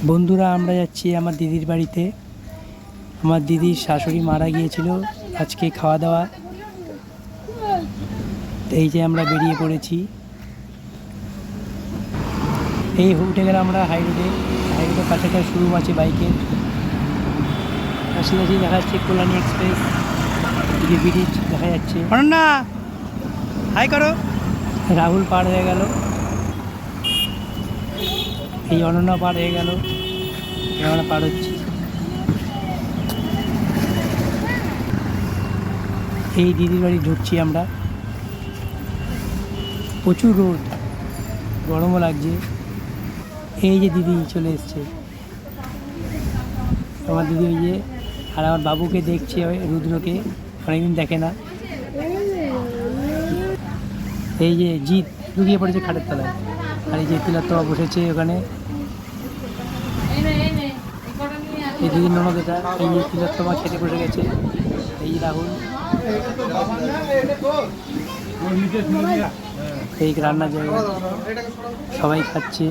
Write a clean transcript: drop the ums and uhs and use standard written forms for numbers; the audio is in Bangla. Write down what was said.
বন্ধুরা, আমরা যাচ্ছি আমার দিদির বাড়িতে। আমার দিদির শাশুড়ি মারা গিয়েছিল, আজকে খাওয়া দাওয়া। এই যে আমরা বেরিয়ে পড়েছি। এই উঠে গেলাম আমরা হাই রোডে। হাই রোডের কাছাকাছি শোরুম আছে বাইকের। কাছাকাছি দেখা যাচ্ছে কল্যাণী এক্সপ্রেস, দিকে ব্রিজ দেখা যাচ্ছে। অনন্যা হাই করো। রাহুল পার হয়ে গেল, এই অনন্যা পার হয়ে গেল, আমরা পার হচ্ছি। এই দিদির বাড়ি ঢুকছি আমরা। প্রচুর রোদ, গরমও লাগছে। এই যে দিদি চলে এসছে, আমার দিদি। ওই যে, আর আমার বাবুকে দেখছে, রুদ্রকে অনেকদিন দেখে না। এই যে জিৎ লুকিয়ে পড়েছে খাটের তলায়, আর এই যে তিলোত্তমা বসেছে ওখানে। এই দিদির ননদ এটা। এই যে তিলোত্তমা খেতে বসে গেছে। এই রাহুল, এই রান্নার জায়গা, সবাই খাচ্ছে।